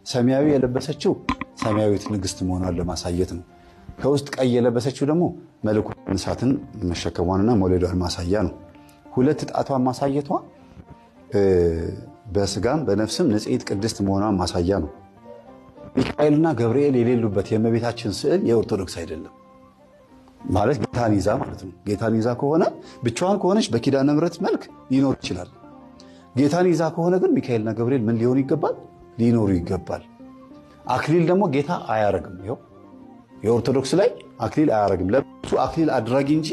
ሰማያዊ የለበሰችው ሰማያዊት ንግስት መሆኗን ለማሳየት ነው። ከውስጥ ቀይ የለበሰችው ደግሞ መለኮት እሳትን መሸከሟንና መውለዷን ማሳያ ነው። ሁለት ጣቷን ማሳየቷ በስጋም በነፍስም ንጽሕት ቅድስት መሆኗን ማሳያ ነው። ሚካኤልና ገብርኤል የሌሉበት የእመቤታችን ስዕል የኦርቶዶክስ አይደለም ማለት ጌታን ይዛ ማለት ነው። ጌታን ይዛ ከሆነ ብቻዋን ከሆነች በኪዳነ ምሕረት መልክ ሊኖር ይችላል። ጌታን ይዛ ከሆነ ግን ሚካኤልና ገብርኤል ምን ሊሆኑ ይገባል? ሊኖሩ ይገባል። አክሊል ደግሞ ጌታ አያረግም። ይኸው የኦርቶዶክስ ላይ አክሊል አያረግም። ለሱ አክሊል አድራጊ እንጂ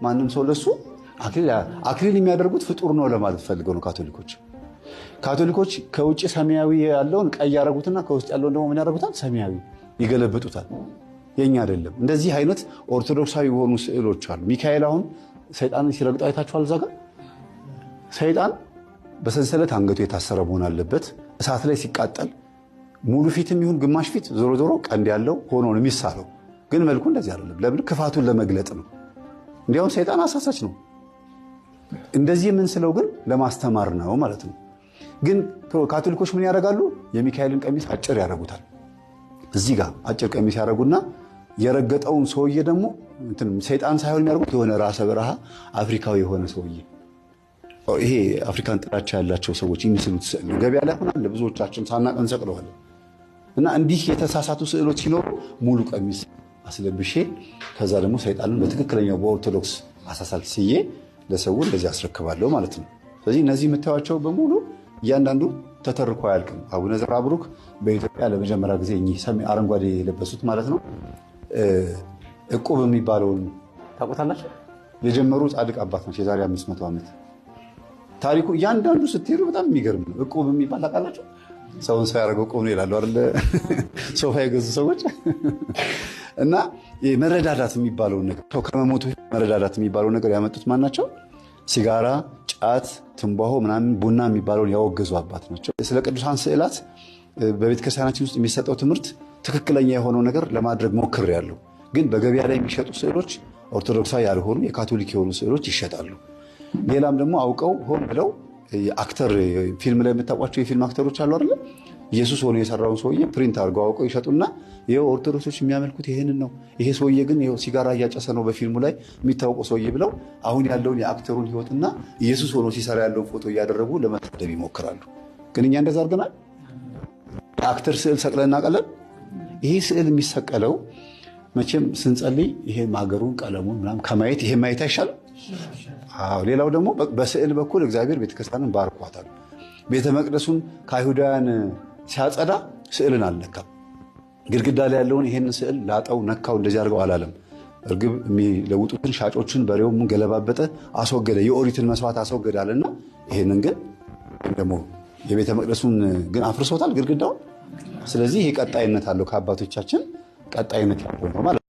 ማንም ሰው ለሱ አክሊል የሚያደርጉት ፍጡር ነው ለማለት ፈልገው ነው ካቶሊኮች ከውጭ ሰማያዊ ያለውን ቀይ ያደርጉትና ከውስጥ ያለውን ደግሞ ምን ያደርጉታል? ሰማያዊ ይገለብጡታል። የኛ አይደለም። እንደዚህ አይነት ኦርቶዶክሳዊ የሆኑ ስዕሎች አሉ። ሚካኤል አሁን ሰይጣንን ሲረግጠው አይታችኋል። እዛ ጋር ሰይጣን በሰንሰለት አንገቱ የታሰረ መሆን አለበት። እሳት ላይ ሲቃጠል ሙሉ ፊትም ይሁን ግማሽ ፊት ዞሮ ዞሮ ቀንድ ያለው ሆኖ ነው የሚሳለው። ግን መልኩ እንደዚህ አይደለም። ለምን? ክፋቱን ለመግለጥ ነው። እንዲያውም ሰይጣን አሳሳች ነው። እንደዚህ የምንስለው ግን ለማስተማር ነው ማለት ነው። ግን ካቶሊኮች ምን ያደርጋሉ? የሚካኤልን ቀሚስ አጭር ያደርጉታል። እዚህ ጋር አጭር ቀሚስ ያደርጉና የረገጠውን ሰውዬ ደግሞ ሰይጣን ሳይሆን የሚያደርጉት የሆነ ራሰ በረሃ አፍሪካዊ የሆነ ሰውዬ፣ ይሄ አፍሪካን ጥላቻ ያላቸው ሰዎች የሚስሉት ስዕል ነው። ገበያ ላይ ሆናል ብዙዎቻችን ሳናቅ እንሰቅለዋለን። እና እንዲህ የተሳሳቱ ስዕሎች ሲኖሩ ሙሉ ቀሚስ አስለብሼ ከዛ ደግሞ ሰይጣንን በትክክለኛው በኦርቶዶክስ አሳሳል ስዬ ለሰው እንደዚህ አስረክባለሁ ማለት ነው። ስለዚህ እነዚህ የምታዩቸው በሙሉ እያንዳንዱ ተተርኮ አያልቅም። አቡነ ዘርአብሩክ በኢትዮጵያ ለመጀመሪያ ጊዜ እኚህ አረንጓዴ የለበሱት ማለት ነው ዕቁብ የሚባለውን ታውቁታላችሁ? የጀመሩ ጻድቅ አባት ናቸው። የዛሬ 500 ዓመት ታሪኩ እያንዳንዱ ስትሄዱ በጣም የሚገርም ነው። ዕቁብ የሚባል ታውቃላችሁ? ሰውን ሰው ያደረገው ዕቁብ ነው ይላሉ አይደል? ሶፋ የገዙ ሰዎች እና መረዳዳት የሚባለውን ነገር ሰው ከመሞቱ መረዳዳት የሚባለውን ነገር ያመጡት ማን ናቸው? ሲጋራ፣ ጫት፣ ትንባሆ ምናምን ቡና የሚባለውን ያወገዙ አባት ናቸው። ስለ ቅዱሳን ስዕላት በቤተክርስቲያናችን ውስጥ የሚሰጠው ትምህርት ትክክለኛ የሆነው ነገር ለማድረግ ሞክሬያለሁ። ግን በገበያ ላይ የሚሸጡ ስዕሎች ኦርቶዶክሳዊ ያልሆኑ የካቶሊክ የሆኑ ስዕሎች ይሸጣሉ። ሌላም ደግሞ አውቀው ሆን ብለው አክተር ፊልም ላይ የምታውቋቸው የፊልም አክተሮች አሉ አይደል? ኢየሱስ ሆኖ የሰራውን ሰውዬ ፕሪንት አድርገው አውቀው ይሸጡና ይኸው ኦርቶዶክሶች የሚያመልኩት ይሄንን ነው፣ ይሄ ሰውዬ ግን ይኸው ሲጋራ እያጨሰ ነው በፊልሙ ላይ የሚታወቀው ሰውዬ ብለው አሁን ያለውን የአክተሩን ሕይወትና ኢየሱስ ሆኖ ሲሰራ ያለውን ፎቶ እያደረጉ ለመሰደብ ይሞክራሉ። ግን እኛ እንደዛ አድርገናል? የአክተር ስዕል ሰቅለን እናውቃለን? ይሄ ስዕል የሚሰቀለው መቼም ስንጸልይ ይሄ ማገሩን ቀለሙን ምናምን ከማየት ይሄ ማየት አይሻልም? አዎ። ሌላው ደግሞ በስዕል በኩል እግዚአብሔር ቤተክርስቲያንን ባርኳታል። ቤተ መቅደሱን ከአይሁዳውያን ሲያጸዳ ስዕልን አልነካም። ግድግዳ ላይ ያለውን ይሄንን ስዕል ላጠው ነካው እንደዚህ አድርገው አላለም። እርግብ የሚለውጡትን ሻጮችን በሬውም ገለባበጠ፣ አስወገደ፣ የኦሪትን መስዋዕት አስወገደ አለና ይሄንን ግን ደግሞ የቤተ መቅደሱን ግን አፍርሶታል ግድግዳውን። ስለዚህ ይሄ ቀጣይነት አለው፣ ከአባቶቻችን ቀጣይነት ያለው ነው ማለት ነው።